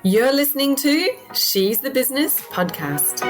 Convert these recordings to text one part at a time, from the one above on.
You're listening to She's the Business podcast.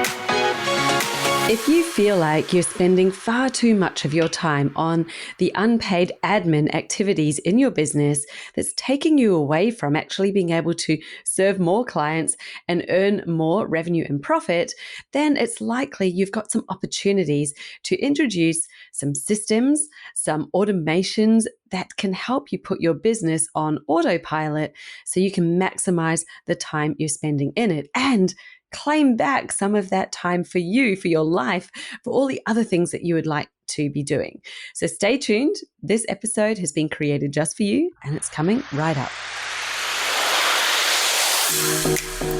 If you feel like you're spending far too much of your time on the unpaid admin activities in your business that's taking you away from actually being able to serve more clients and earn more revenue and profit, then it's likely you've got some opportunities to introduce some systems, some automations that can help you put your business on autopilot so you can maximize the time you're spending in it and claim back some of that time for you, for your life, for all the other things that you would like to be doing. So stay tuned. This episode has been created just for you and it's coming right up.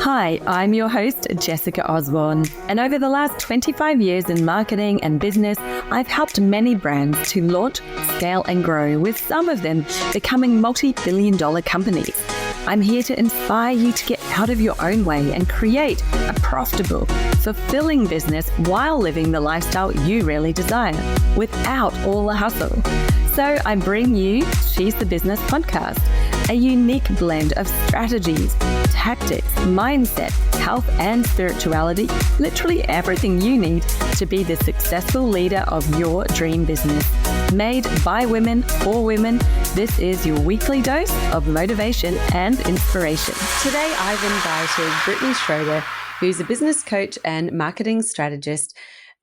Hi, I'm your host, Jessica Osborne, and over the last 25 years in marketing and business, I've helped many brands to launch, scale, and grow, with some of them becoming multi-billion-dollar companies. I'm here to inspire you to get out of your own way and create a profitable, fulfilling business while living the lifestyle you really desire, without all the hustle. So I bring you She's the Business podcast, a unique blend of strategies, tactics, mindset, health, and spirituality, literally everything you need to be the successful leader of your dream business. Made by women, for women, this is your weekly dose of motivation and inspiration. Today, I've invited Brittni Schroeder, who's a business coach and marketing strategist,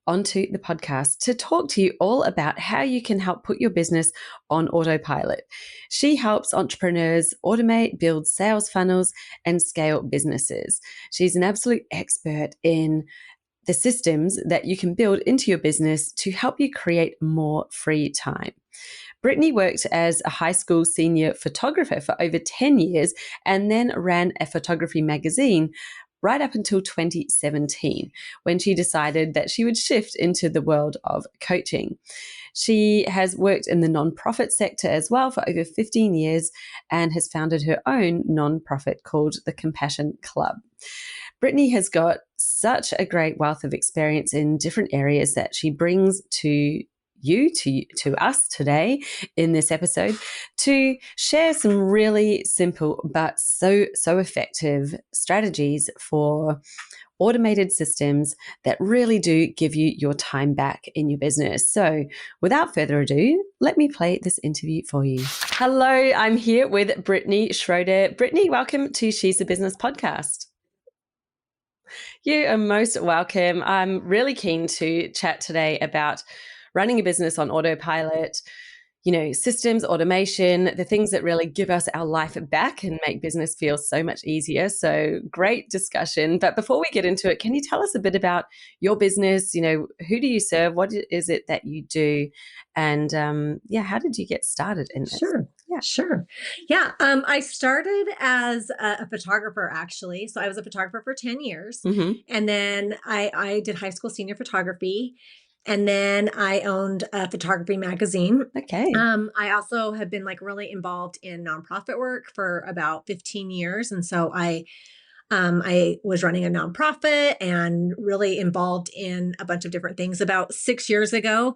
onto the podcast to talk to you all about how you can help put your business on autopilot. She helps entrepreneurs automate, build sales funnels, and scale businesses. She's an absolute expert in the systems that you can build into your business to help you create more free time. Brittni worked as a high school senior photographer for over 10 years and then ran a photography magazine right up until 2017, when she decided that she would shift into the world of coaching. She has worked in the nonprofit sector as well for over 15 years and has founded her own nonprofit called the Compassion Club. Brittni has got such a great wealth of experience in different areas that she brings to us today in this episode to share some really simple but so effective strategies for automated systems that really do give you your time back in your business. So without further ado, let me play this interview for you. Hello, I'm here with Brittni Schroeder. Brittni, welcome to She's the Business podcast. You are most welcome. I'm really keen to chat today about running a business on autopilot, systems, automation, the things that really give us our life back and make business feel so much easier. So great discussion. But before we get into it, can you tell us a bit about your business? Who do you serve? What is it that you do? And how did you get started in this? Sure. Yeah. I started as a photographer, actually. So I was a photographer for 10 years. Mm-hmm. And then I did high school senior photography. And then I owned a photography magazine. Okay. I also have been really involved in nonprofit work for about 15 years. And so I was running a nonprofit and really involved in a bunch of different things. About 6 years ago,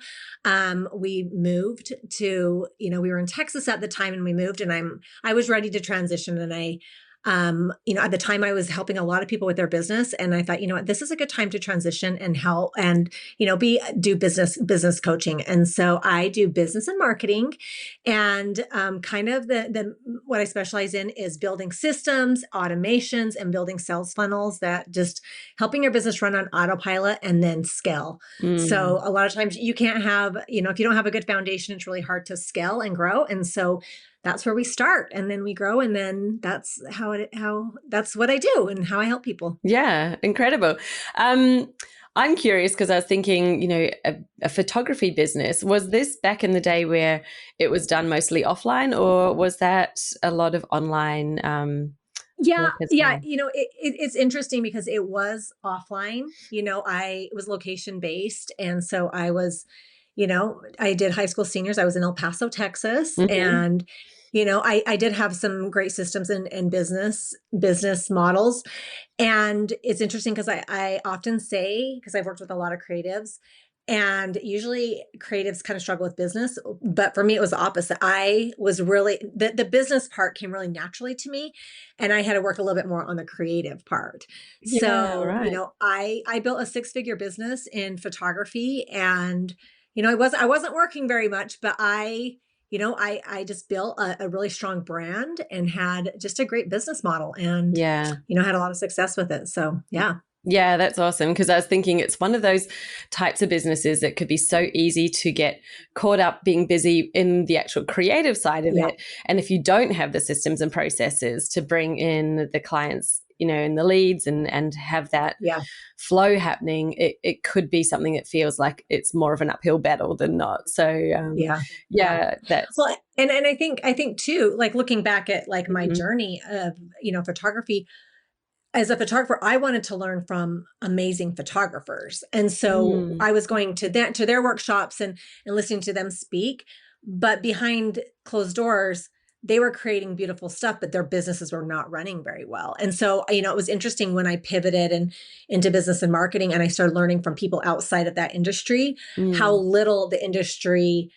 we moved to, we were in Texas at the time and we moved, and I was ready to transition. And at the time I was helping a lot of people with their business. And I thought, this is a good time to transition and help and, do business coaching. And so I do business and marketing, and kind of what I specialize in is building systems, automations, and building sales funnels that just helping your business run on autopilot and then scale. So a lot of times you can't have, if you don't have a good foundation, it's really hard to scale and grow. And so that's where we start, and then we grow, and then that's that's what I do and how I help people. Yeah, incredible. I'm curious because I was thinking, a photography business, was this back in the day where it was done mostly offline, or was that a lot of online? Yeah. It's interesting because it was offline. It was location based, and so I was. I did high school seniors. I was in El Paso, Texas. Mm-hmm. And, I did have some great systems and business models. And it's interesting because I often say, because I've worked with a lot of creatives, And usually creatives kind of struggle with business, but for me, it was the opposite. I was really, the business part came really naturally to me, and I had to work a little bit more on the creative part. Yeah, So, right. I built a 6-figure business in photography, and, I wasn't working very much, but I just built a really strong brand and had just a great business model, and, Yeah. had a lot of success with it. So, yeah. Yeah, that's awesome. Because I was thinking it's one of those types of businesses that could be so easy to get caught up being busy in the actual creative side of Yeah. it. And if you don't have the systems and processes to bring in the clients, and the leads and have that Yeah. flow happening, it could be something that feels like it's more of an uphill battle than not. So, Yeah. that's. Well, and I think too, like looking back at like my Mhm. journey of, photography, as a photographer, I wanted to learn from amazing photographers. And so Mm. I was going to their workshops and listening to them speak, but behind closed doors, they were creating beautiful stuff, but their businesses were not running very well. And so, it was interesting when I pivoted and into business and marketing, and I started learning from people outside of that industry, how Mm. little the industry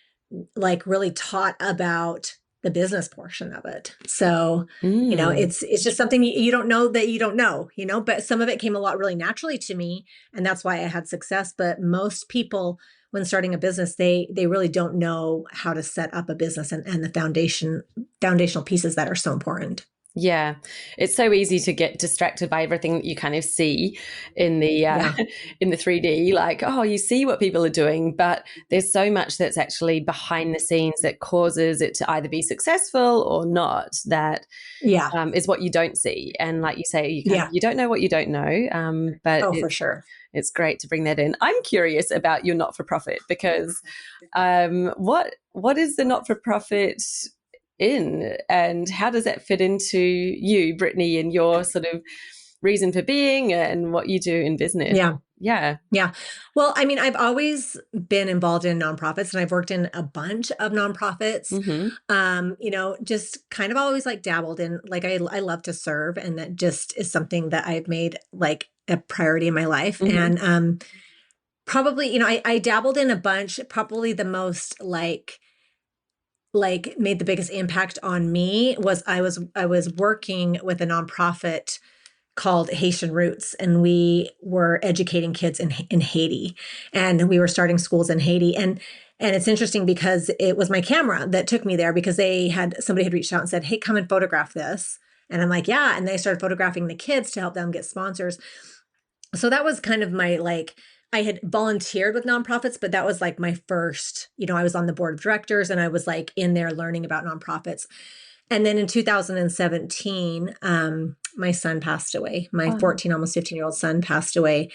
like really taught about the business portion of it. So, Mm. it's just something you don't know that you don't know, but some of it came a lot really naturally to me, and that's why I had success. But most people, when starting a business, they really don't know how to set up a business and the foundational pieces that are so important. Yeah, it's so easy to get distracted by everything that you kind of see in the Yeah. in the 3D. Like, oh, you see what people are doing, but there's so much that's actually behind the scenes that causes it to either be successful or not. That Yeah. is what you don't see. And like you say, Yeah. you don't know what you don't know. But Oh, for sure. it's great to bring that in. I'm curious about your not for profit because what is the not for profit in, and how does that fit into you, Brittni, and your sort of reason for being and what you do in business? Yeah. Yeah. Yeah. Well, I mean, I've always been involved in nonprofits, and I've worked in a bunch of nonprofits. Mm-hmm. Just kind of always like dabbled in, like, I love to serve, and that just is something that I've made like a priority in my life. Mm-hmm. And probably, I dabbled in a bunch. Probably the most like made the biggest impact on me was I was working with a nonprofit called Haitian Roots, and we were educating kids in Haiti, and we were starting schools in Haiti. And it's interesting because it was my camera that took me there, because somebody had reached out and said, "Hey, come and photograph this." And I'm like, "Yeah." And they started photographing the kids to help them get sponsors. So that was kind of my like, I had volunteered with nonprofits, but that was like my first, I was on the board of directors, and I was like in there learning about nonprofits. And then in 2017, my son passed away. My Oh, 14, almost 15-year-old son passed away.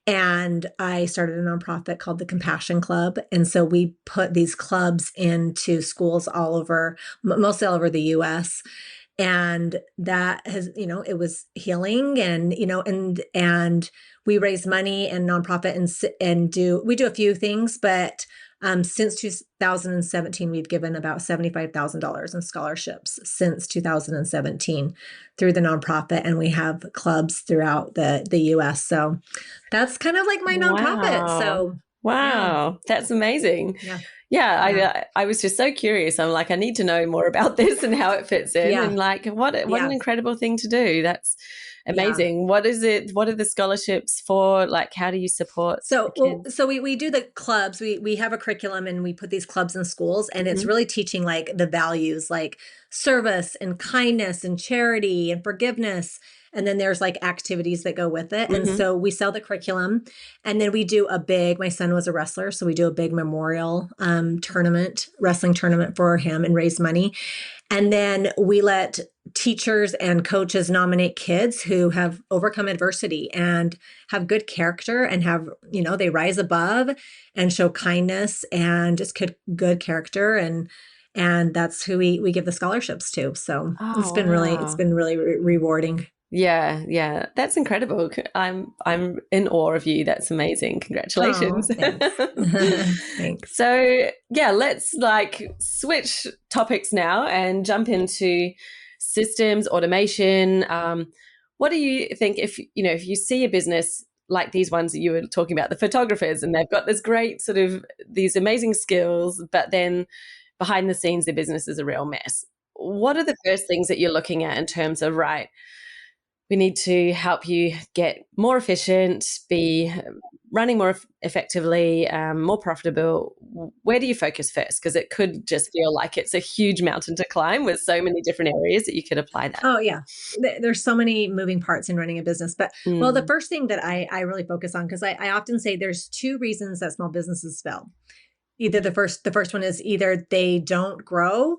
And I started a nonprofit called the Compassion Club. And so we put these clubs into schools all over, mostly all over the US. And that has, it was healing, and, and we raise money and nonprofit we do a few things, but since 2017, we've given about $75,000 in scholarships since 2017 through the nonprofit, and we have clubs throughout the US. So that's kind of like my nonprofit. wow. So yeah, Wow. That's amazing. yeah, Yeah, yeah, I was just so curious. I'm like, I need to know more about this and how it fits in, yeah, and like, what an yeah. incredible thing to do. That's Yeah. amazing. What is it? What are the scholarships for? Like, how do you support the kids? So we do the clubs. We have a curriculum, and we put these clubs in schools, and it's Mhm. really teaching like the values like service and kindness and charity and forgiveness. And then there's like activities that go with it. And Mhm. so we sell the curriculum, and then we do my son was a wrestler, so we do a big memorial wrestling tournament for him, and raise money. And then we let teachers and coaches nominate kids who have overcome adversity and have good character, and have, they rise above and show kindness and just good character. And that's who we give the scholarships to. So Oh, it's wow. been really rewarding. Yeah, yeah. That's incredible. I'm in awe of you. That's amazing. Oh, Congratulations. thanks. Thanks. So, yeah, let's like switch topics now and jump into systems, automation. What do you think if you see a business like these ones that you were talking about, the photographers, and they've got this great sort of these amazing skills, but then behind the scenes, their business is a real mess. What are the first things that you're looking at in terms of, right, we need to help you get more efficient, be running more effectively, more profitable? Where do you focus first? Because it could just feel like it's a huge mountain to climb with so many different areas that you could apply that. Oh, yeah. There's so many moving parts in running a business. But well, the first thing that I really focus on, because I often say there's two reasons that small businesses fail. Either the first one is either they don't grow,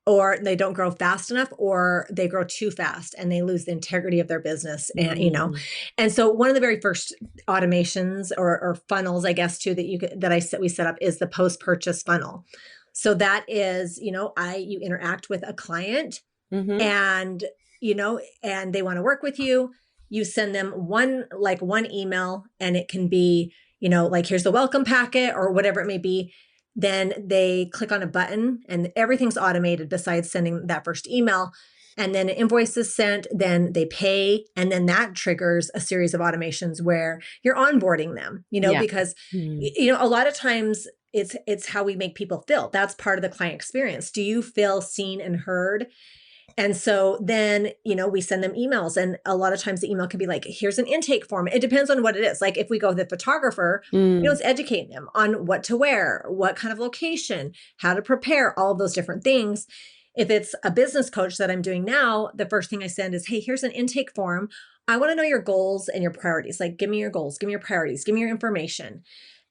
or they don't grow fast enough, or they grow too fast and they lose the integrity of their business. And, and so one of the very first automations or funnels, I guess, too, we set up is the post-purchase funnel. So that is, you interact with a client and, and they want to work with you. You send them one email, and it can be, like, here's the welcome packet or whatever it may be. Then they click on a button and everything's automated besides sending that first email. And then an invoice is sent, then they pay. And then that triggers a series of automations where you're onboarding them, because, a lot of times it's how we make people feel. That's part of the client experience. Do you feel seen and heard? And so then, we send them emails, and a lot of times the email can be like, here's an intake form. It depends on what it is. Like if we go with the photographer, it's educating them on what to wear, what kind of location, how to prepare, all of those different things. If it's a business coach that I'm doing now, the first thing I send is, hey, here's an intake form. I want to know your goals and your priorities. Like, give me your goals, give me your priorities, give me your information.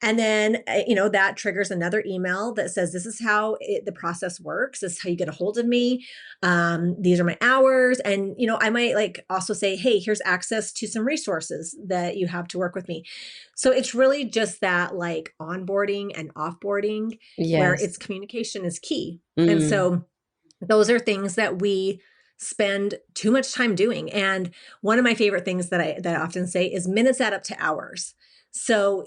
And then, that triggers another email that says, this is how the process works. This is how you get a hold of me. These are my hours. And, I might also say, hey, here's access to some resources that you have to work with me. So it's really just that onboarding and offboarding where its communication is key. And so those are things that we spend too much time doing. And one of my favorite things that I often say is minutes add up to hours. So,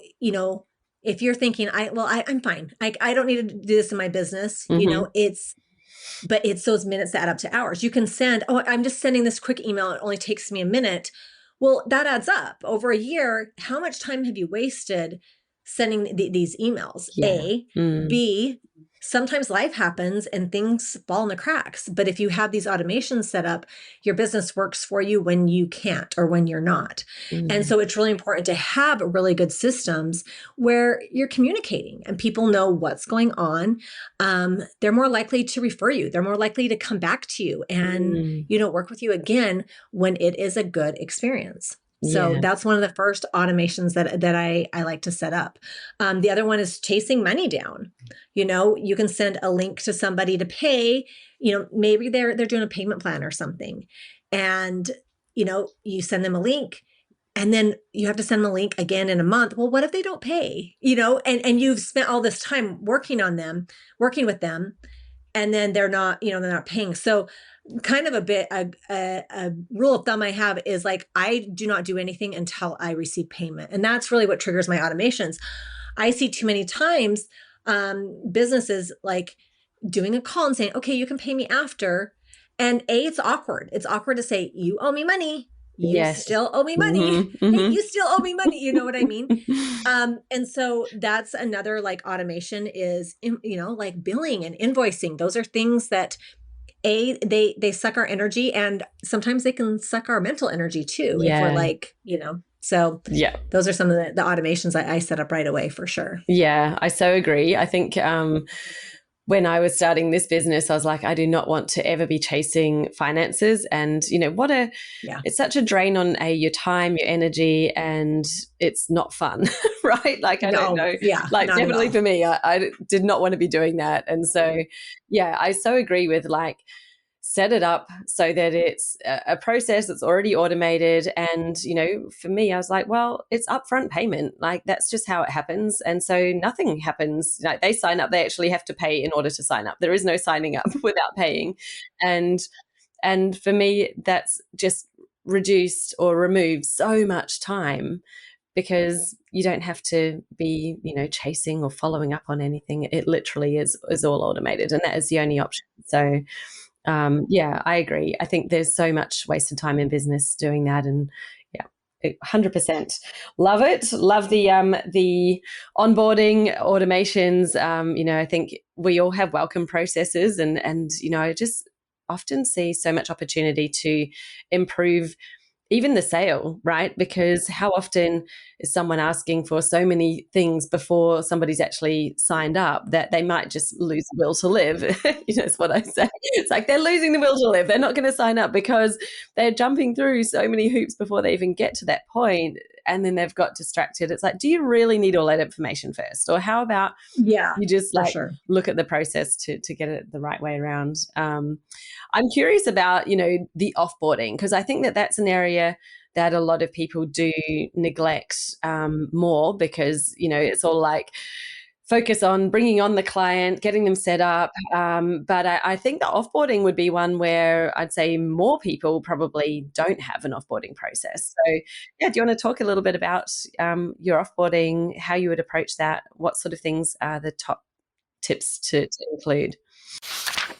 if you're thinking, I'm fine. I don't need to do this in my business. But it's those minutes that add up to hours. You can send, I'm just sending this quick email. It only takes me a minute. Well, that adds up over a year. How much time have you wasted sending these emails? A, B, sometimes life happens and things fall in the cracks. But if you have these automations set up, your business works for you when you can't or when you're not. And so it's really important to have really good systems where you're communicating and people know what's going on. They're more likely to refer you. They're more likely to come back to you and, work with you again when it is a good experience. So that's one of the first automations that I like to set up. The other one is chasing money down. You can send a link to somebody to pay, maybe they're doing a payment plan or something. And, you send them a link and then you have to send them a link again in a month. Well, what if they don't pay, and you've spent all this time working with them, and then they're not paying. So kind of a rule of thumb I have is I do not do anything until I receive payment. And that's really what triggers my automations. I see too many times businesses doing a call and saying, okay, you can pay me after. And it's awkward. It's awkward to say, you owe me money. You still owe me money. Hey, you still owe me money. You know what I mean? And so that's another automation is, billing and invoicing. Those are things that they suck our energy, and sometimes they can suck our mental energy too. If we're so those are some of the automations I set up right away for sure. Yeah, I so agree. I think when I was starting this business, I was like, I do not want to ever be chasing finances. And, it's such a drain on your time, your energy, and it's not fun, right? I don't know. Yeah, definitely for me, I did not want to be doing that. And so, I so agree with set it up so that it's a process that's already automated. And, for me, I was like, well, it's upfront payment. That's just how it happens. And so nothing happens. They sign up, they actually have to pay in order to sign up. There is no signing up without paying. And for me, that's just reduced or removed so much time because you don't have to be, chasing or following up on anything. It literally is all automated, and that is the only option. So I agree. I think there's so much wasted time in business doing that. And 100%. Love it. Love the onboarding automations. I think we all have welcome processes, and I just often see so much opportunity to improve even the sale, right? Because how often is someone asking for so many things before somebody's actually signed up that they might just lose the will to live? It's what I say. It's like they're losing the will to live. They're not going to sign up because they're jumping through so many hoops before they even get to that point, and then they've got distracted. It's like, do you really need all that information first? Or how about you just look at the process to get it the right way around? I'm curious about, the offboarding, because I think that that's an area that a lot of people do neglect more, because, it's all like focus on bringing on the client, getting them set up. But I think the offboarding would be one where I'd say more people probably don't have an offboarding process. So, yeah, do you want to talk a little bit about your offboarding, how you would approach that? What sort of things are the top tips to include?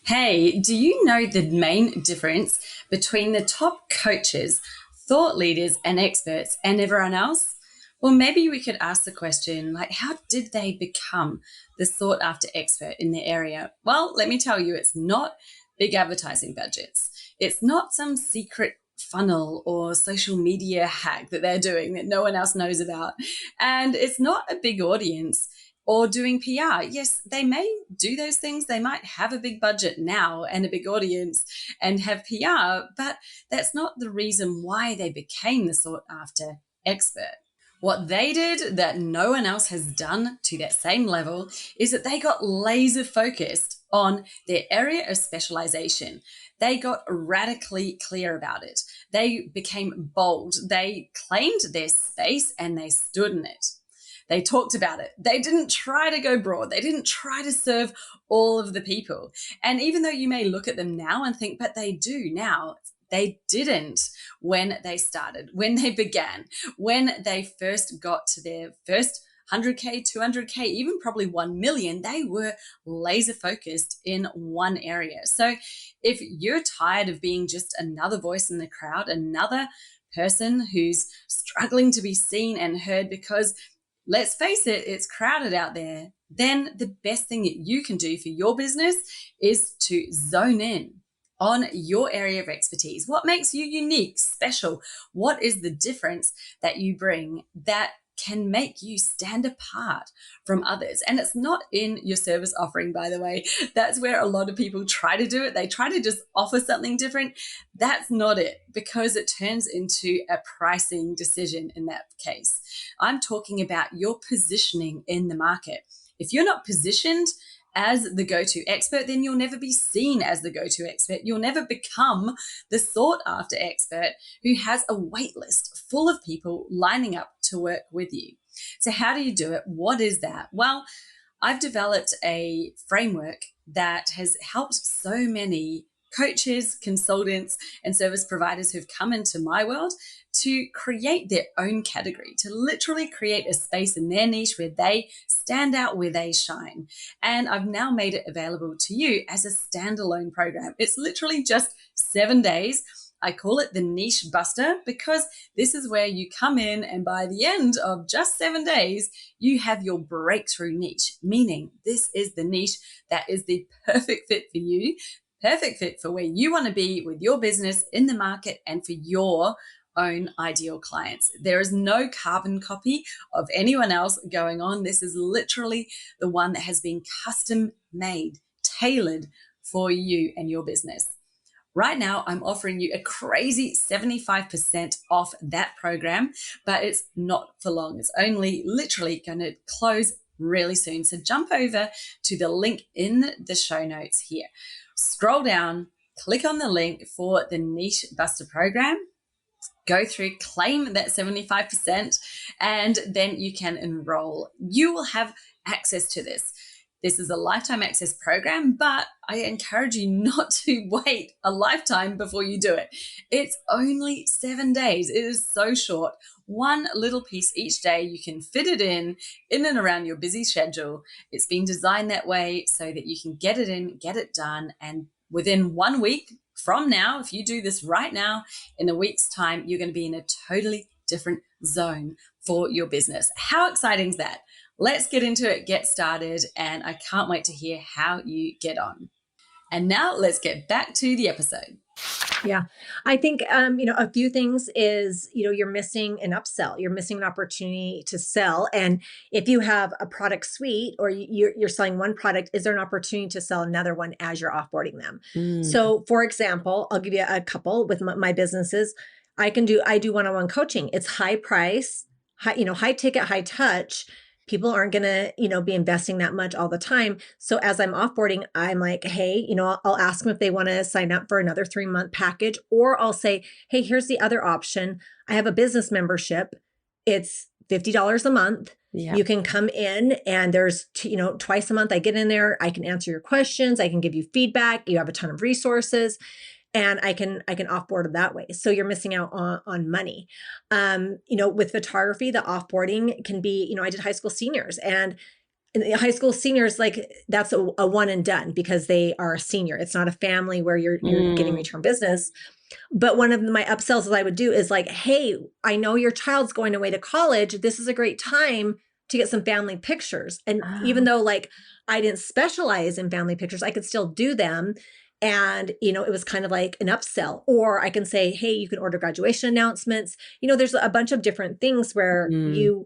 Hey, do you know the main difference between the top coaches, thought leaders, and experts and everyone else? Well, maybe we could ask the question, like, how did they become the sought after expert in their area? Well, let me tell you, it's not big advertising budgets. It's not some secret funnel or social media hack that they're doing that no one else knows about. And it's not a big audience or doing PR. Yes, they may do those things. They might have a big budget now and a big audience and have PR, but that's not the reason why they became the sought after expert. What they did that no one else has done to that same level is that they got laser focused on their area of specialization. They got radically clear about it. They became bold. They claimed their space and they stood in it. They talked about it. They didn't try to go broad. They didn't try to serve all of the people. And even though you may look at them now and think, but they do now, they didn't when they started, when they began, when they first got to their first 100K, 200K, even probably 1 million, they were laser focused in one area. So if you're tired of being just another voice in the crowd, another person who's struggling to be seen and heard because, let's face it, it's crowded out there, then the best thing that you can do for your business is to zone in on your area of expertise. What makes you unique, special? What is the difference that you bring that can make you stand apart from others? And it's not in your service offering, by the way. That's where a lot of people try to do it. They try to just offer something different. That's not it, because it turns into a pricing decision in that case. I'm talking about your positioning in the market. If you're not positioned as the go-to expert, then you'll never be seen as the go-to expert. You'll never become the sought-after expert who has a wait list full of people lining up to work with you. So how do you do it? What is that? Well, I've developed a framework that has helped so many coaches, consultants, and service providers who've come into my world to create their own category, to literally create a space in their niche where they stand out, where they shine. And I've now made it available to you as a standalone program. It's literally just 7 days. I call it the Niche Buster because this is where you come in and by the end of just 7 days, you have your breakthrough niche, meaning this is the niche that is the perfect fit for you, perfect fit for where you want to be with your business in the market and for your own ideal clients. There is no carbon copy of anyone else going on. This is literally the one that has been custom made, tailored for you and your business. Right now, I'm offering you a crazy 75% off that program, but it's not for long. It's only literally going to close really soon. So jump over to the link in the show notes here. Scroll down, click on the link for the Niche Buster program. Go through, claim that 75%, and then you can enroll. You will have access to this. This is a lifetime access program, but I encourage you not to wait a lifetime before you do it. It's only 7 days. It is so short. One little piece each day. You can fit it in and around your busy schedule. It's been designed that way so that you can get it in, get it done, and within 1 week from now, if you do this right now, in a week's time, you're going to be in a totally different zone for your business. How exciting is that? Let's get into it, get started, and I can't wait to hear how you get on. And now let's get back to the episode. Yeah. I think, a few things is, you're missing an upsell. You're missing an opportunity to sell. And if you have a product suite or you're selling one product, is there an opportunity to sell another one as you're offboarding them? So for example, I'll give you a couple with my businesses. I do one-on-one coaching. It's high price, high ticket, high touch. People aren't going to, be investing that much all the time. So as I'm offboarding, I'm like, hey, I'll ask them if they want to sign up for another 3-month package, or I'll say, hey, here's the other option. I have a business membership. It's $50 a month. Yeah. You can come in and there's, twice a month I get in there. I can answer your questions. I can give you feedback. You have a ton of resources. And I can offboard it that way. So you're missing out on money. With photography, the offboarding can be, I did high school seniors, and in the high school seniors, like that's a one and done because they are a senior. It's not a family where you're getting return business. But one of my upsells that I would do is like, hey, I know your child's going away to college. This is a great time to get some family pictures. And even though like I didn't specialize in family pictures, I could still do them. And, it was kind of like an upsell. Or I can say, hey, you can order graduation announcements. There's a bunch of different things where you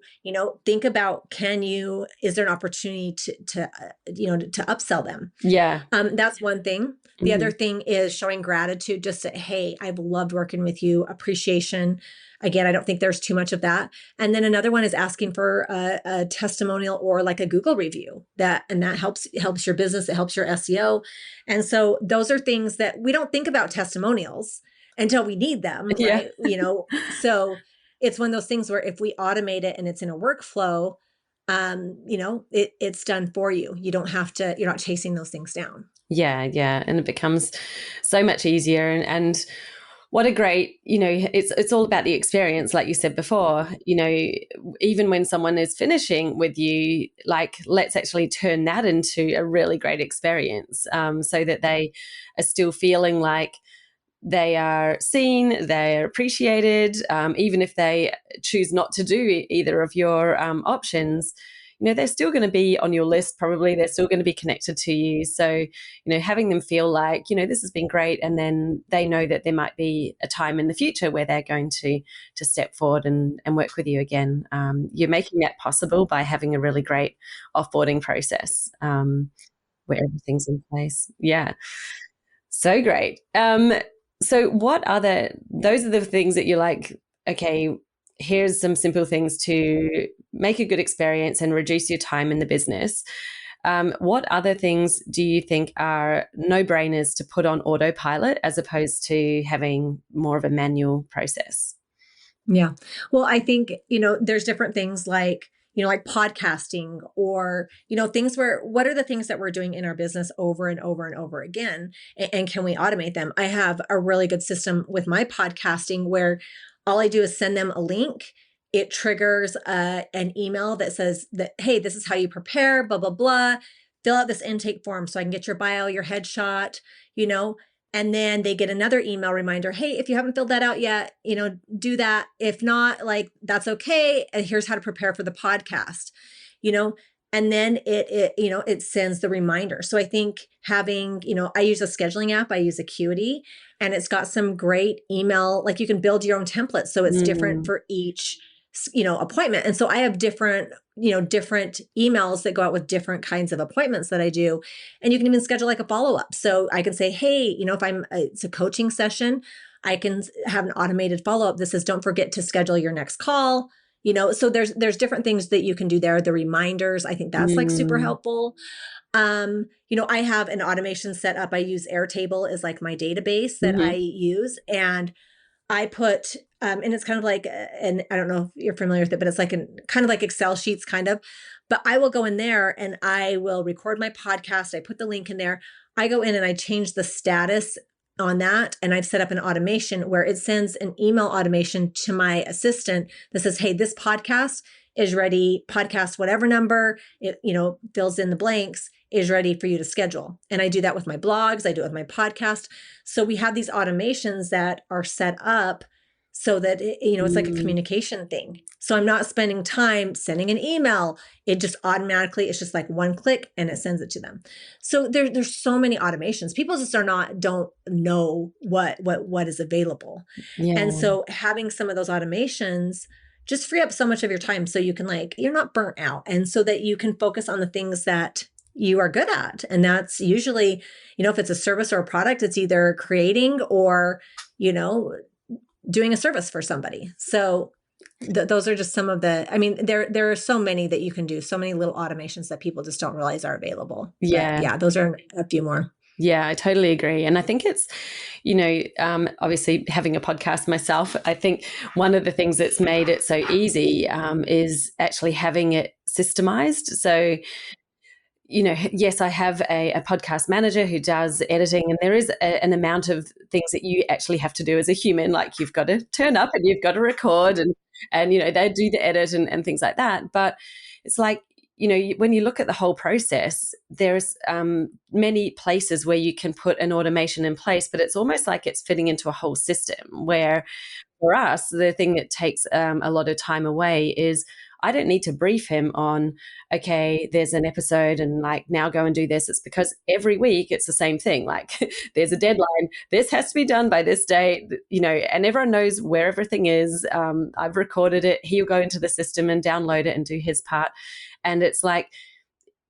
think about, is there an opportunity to upsell them? Yeah. That's one thing. The other thing is showing gratitude, just that, hey, I've loved working with you, appreciation. Again, I don't think there's too much of that. And then another one is asking for a testimonial or like a Google review that helps your business. It helps your SEO. And so those are things that we don't think about testimonials until we need them. Yeah. Right? So it's one of those things where if we automate it and it's in a workflow, it's done for you. You don't have to, you're not chasing those things down. Yeah. Yeah. And it becomes so much easier. And what a great, it's all about the experience, like you said before, even when someone is finishing with you, like, let's actually turn that into a really great experience, so that they are still feeling like they are seen, they're appreciated, even if they choose not to do either of your options. They're still going to be on your list. Probably they're still going to be connected to you. So, having them feel like, this has been great. And then they know that there might be a time in the future where they're going to step forward and work with you again. You're making that possible by having a really great offboarding process, where everything's in place. Yeah. So great. So those are the things that you're like, okay, here's some simple things to make a good experience and reduce your time in the business. What other things do you think are no-brainers to put on autopilot as opposed to having more of a manual process? Yeah. Well, I think, there's different things like, like podcasting or, things what are the things that we're doing in our business over and over and over again? And can we automate them? I have a really good system with my podcasting where all I do is send them a link. It triggers an email that says that, hey, this is how you prepare, blah, blah, blah. Fill out this intake form so I can get your bio, your headshot, and then they get another email reminder. Hey, if you haven't filled that out yet, do that. If not, like, that's okay. And here's how to prepare for the podcast, and then it sends the reminder. So I think having, I use a scheduling app, I use Acuity, and it's got some great email, like you can build your own templates. So it's different for each, appointment. And so I have different emails that go out with different kinds of appointments that I do. And you can even schedule like a follow-up. So I can say, hey, if it's a coaching session, I can have an automated follow-up that says, don't forget to schedule your next call. So there's different things that you can do there. The reminders, I think that's like super helpful. I have an automation set up. I use Airtable as like my database that I use. And I put, and it's kind of like, and I don't know if you're familiar with it, but it's like kind of like Excel sheets kind of, but I will go in there and I will record my podcast. I put the link in there. I go in and I change the status on that. And I've set up an automation where it sends an email automation to my assistant that says, hey, this podcast is ready. Podcast, whatever number, it, fills in the blanks, is ready for you to schedule. And I do that with my blogs. I do it with my podcast. So we have these automations that are set up so that it's like a communication thing. So I'm not spending time sending an email. It just automatically, it's just like one click and it sends it to them. So there's so many automations. People just don't know what is available. Yeah. And so having some of those automations just free up so much of your time, so you can you're not burnt out, and so that you can focus on the things that you are good at. And that's usually, if it's a service or a product, it's either creating or, doing a service for somebody. So those are just some of there are so many that you can do, so many little automations that people just don't realize are available. Yeah. But yeah, those are a few more. Yeah, I totally agree. And I think it's, obviously having a podcast myself, I think one of the things that's made it so easy is actually having it systemized. So, yes, I have a podcast manager who does editing, and there is an amount of things that you actually have to do as a human. Like you've got to turn up and you've got to record and they do the edit and things like that. But it's like, when you look at the whole process, there's many places where you can put an automation in place, but it's almost like it's fitting into a whole system where for us, the thing that takes a lot of time away is I don't need to brief him on, okay, there's an episode and now go and do this. It's because every week it's the same thing. Like there's a deadline. This has to be done by this date, and everyone knows where everything is. I've recorded it. He'll go into the system and download it and do his part. And it's like,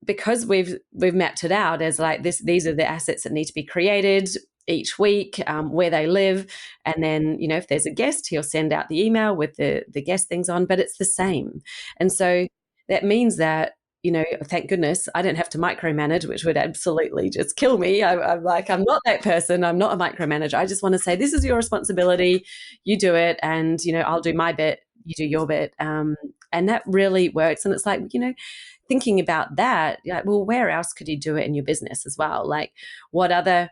because we've mapped it out as these are the assets that need to be created each week, where they live. And then, if there's a guest, he'll send out the email with the guest things on, but it's the same. And so that means that, thank goodness I don't have to micromanage, which would absolutely just kill me. I'm not that person. I'm not a micromanager. I just want to say, this is your responsibility. You do it. And, I'll do my bit. You do your bit. And that really works. And it's like, thinking about that, well, where else could you do it in your business as well? Like what other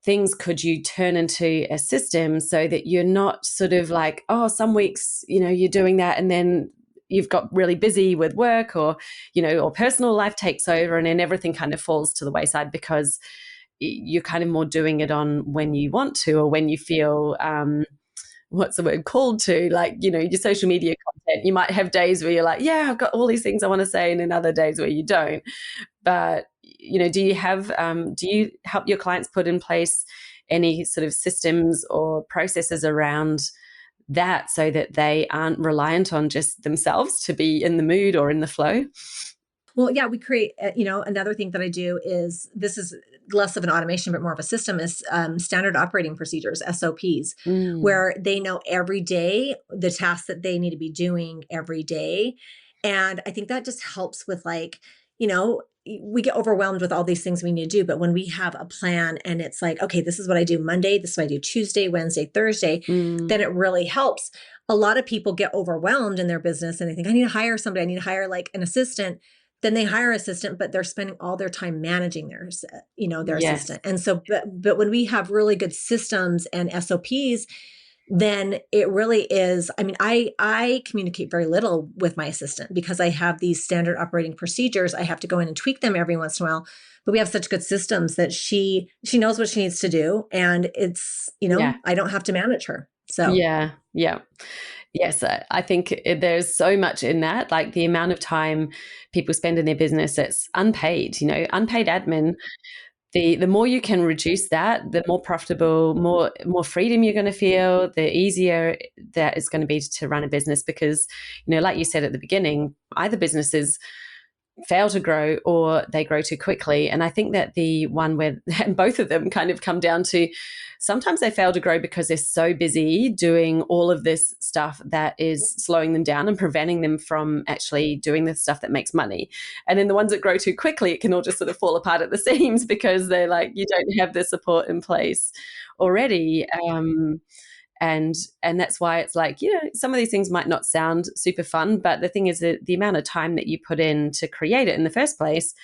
things could you turn into a system so that you're not sort of like, oh, some weeks, you're doing that and then you've got really busy with work or personal life takes over and then everything kind of falls to the wayside because you're kind of more doing it on when you want to or when you feel, what's the word, called to, your social media content. You might have days where you're like, yeah, I've got all these things I want to say, and then other days where you don't. But, do you help your clients put in place any sort of systems or processes around that so that they aren't reliant on just themselves to be in the mood or in the flow? Well, yeah, we create, another thing that I do is, this is less of an automation, but more of a system, is standard operating procedures, SOPs, where they know every day the tasks that they need to be doing every day. And I think that just helps with we get overwhelmed with all these things we need to do. But when we have a plan and it's like, okay, this is what I do Monday, this is what I do Tuesday, Wednesday, Thursday, then it really helps. A lot of people get overwhelmed in their business and they think, I need to hire somebody, I need to hire an assistant. Then they hire an assistant, but they're spending all their time managing their assistant. And so, but when we have really good systems and SOPs, then it really is, I communicate very little with my assistant because I have these standard operating procedures. I have to go in and tweak them every once in a while, but we have such good systems that she knows what she needs to do. And it's, I don't have to manage her. So yeah. Yes, I think there's so much in that, like the amount of time people spend in their business that's unpaid, unpaid admin. The more you can reduce that, the more profitable, more freedom you're going to feel, the easier that is going to be to run a business because, like you said at the beginning, either businesses fail to grow or they grow too quickly. And I think that the one where both of them kind of come down to sometimes they fail to grow because they're so busy doing all of this stuff that is slowing them down and preventing them from actually doing the stuff that makes money. And then the ones that grow too quickly, it can all just sort of fall apart at the seams because they're like, you don't have the support in place already. And that's why it's like, some of these things might not sound super fun, but the thing is that the amount of time that you put in to create it in the first place,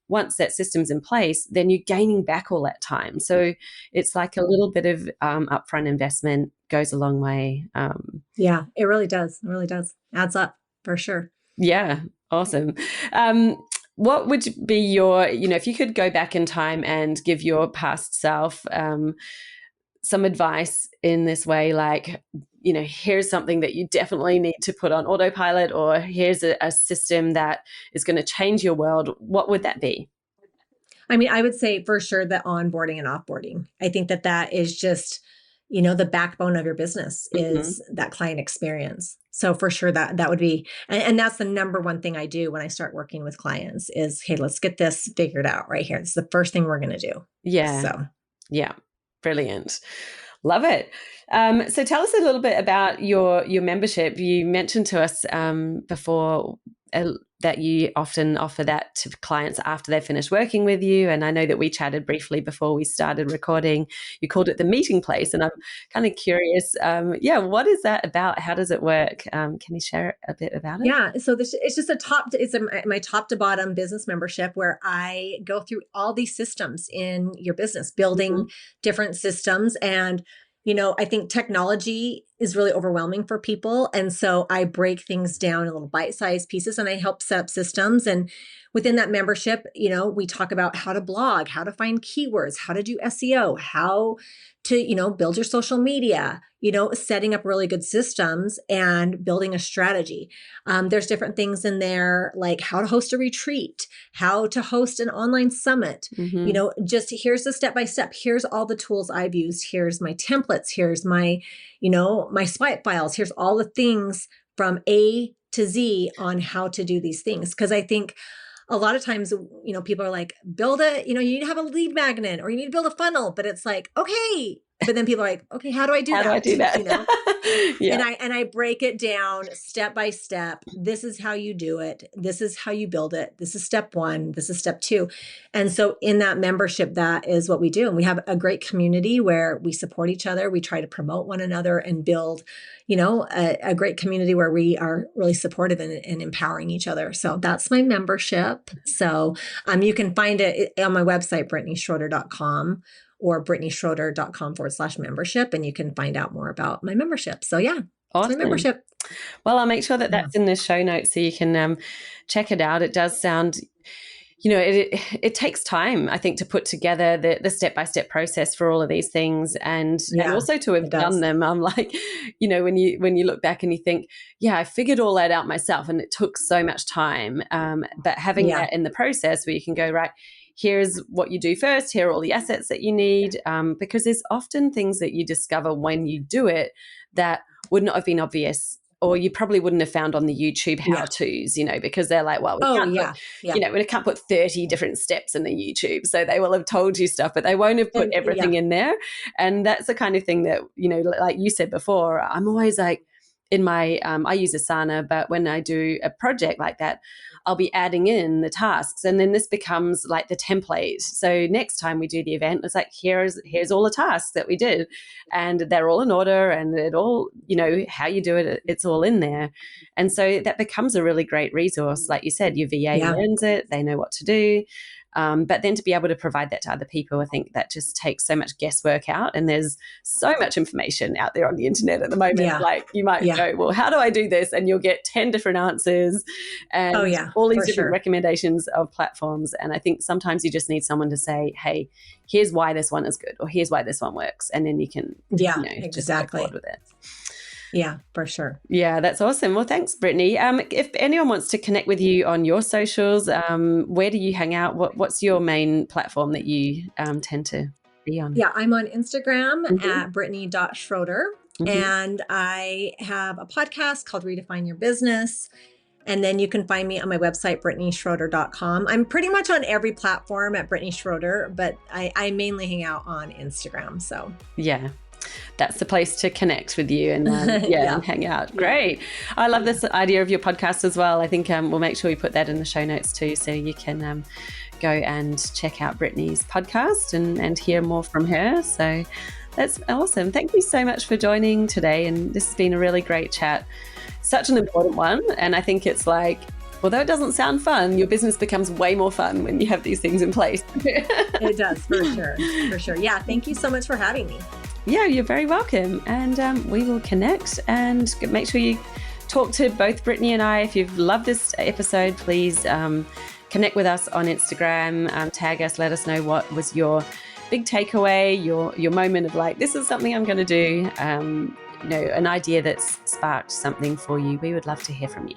once that system's in place, then you're gaining back all that time. So it's like a little bit of upfront investment goes a long way. Yeah, it really does. It really does. Adds up for sure. Yeah. Awesome. What would be your, if you could go back in time and give your past self, some advice in this way, like, here's something that you definitely need to put on autopilot, or here's a system that is going to change your world, what would that be? I mean, I would say for sure that onboarding and offboarding. I think that is just, the backbone of your business is that client experience. So for sure that would be, and that's the number one thing I do when I start working with clients is, hey, let's get this figured out right here. This is the first thing we're going to do. Yeah. So yeah, brilliant. Love it. So tell us a little bit about your membership. You mentioned to us before that you often offer that to clients after they've finished working with you. And I know that we chatted briefly before we started recording. You called it the meeting place. And I'm kind of curious, what is that about? How does it work? Can you share a bit about it? Yeah. So it's just my top to bottom business membership where I go through all these systems in your business, building different systems. And I think technology is really overwhelming for people. And so I break things down in little bite-sized pieces and I help set up systems. And within that membership, we talk about how to blog, how to find keywords, how to do SEO, how to, build your social media, setting up really good systems and building a strategy. There's different things in there, like how to host a retreat, how to host an online summit, just here's the step-by-step. Here's all the tools I've used. Here's my templates. Here's my, my swipe files. Here's all the things from A to Z on how to do these things. Cause I think a lot of times, people are like, you need to have a lead magnet or you need to build a funnel, but it's like, okay. But then people are like, okay, how do I do that? How do I do that? Yeah. And I break it down step by step. This is how you do it. This is how you build it. This is step 1. This is step 2. And so in that membership, that is what we do. And we have a great community where we support each other. We try to promote one another and build, a great community where we are really supportive and empowering each other. So that's my membership. So you can find it on my website, brittnischroeder.com. or brittnischroeder.com/membership. And you can find out more about my membership. So yeah, awesome. It's my membership. Well, I'll make sure that that's in the show notes so you can check it out. It does sound, it takes time, I think, to put together the step-by-step process for all of these things and also to have done them. I'm like, when you look back and you think, I figured all that out myself and it took so much time. But having that in the process where you can go, right, here's what you do first, here are all the assets that you need, because there's often things that you discover when you do it that would not have been obvious or you probably wouldn't have found on the YouTube how-tos, because they're like, well, we can't put 30 different steps in the YouTube. So they will have told you stuff, but they won't have put everything in there. And that's the kind of thing that, like you said before, I'm always like, in my, I use Asana, but when I do a project like that, I'll be adding in the tasks and then this becomes like the template. So next time we do the event, it's like, here's all the tasks that we did and they're all in order and it all, how you do it, it's all in there. And so that becomes a really great resource. Like you said, your VA learns it, they know what to do. But then to be able to provide that to other people, I think that just takes so much guesswork out. And there's so much information out there on the internet at the moment. Like you might go, well, how do I do this? And you'll get 10 different answers and all these different recommendations of platforms. And I think sometimes you just need someone to say, hey, here's why this one is good or here's why this one works. And then you can just go forward with it. Yeah, for sure. Yeah, that's awesome. Well, thanks, Brittni. If anyone wants to connect with you on your socials, where do you hang out? What's your main platform that you tend to be on? Yeah, I'm on Instagram at brittni.schroeder. And I have a podcast called Redefine Your Business. And then you can find me on my website, brittnischroeder.com. I'm pretty much on every platform at Brittni Schroeder, but I mainly hang out on Instagram. So yeah. That's the place to connect with you and and hang out. Great. I love this idea of your podcast as well. I think we'll make sure we put that in the show notes too, so you can go and check out Brittni's podcast and hear more from her. So that's awesome. Thank you so much for joining today. And this has been a really great chat. Such an important one. And I think it's like, although it doesn't sound fun, your business becomes way more fun when you have these things in place. It does, for sure. For sure. Yeah. Thank you so much for having me. Yeah, you're very welcome. And we will connect and make sure you talk to both Brittni and I. If you've loved this episode, please connect with us on Instagram, tag us, let us know what was your big takeaway, your moment of like, this is something I'm going to do, an idea that's sparked something for you. We would love to hear from you.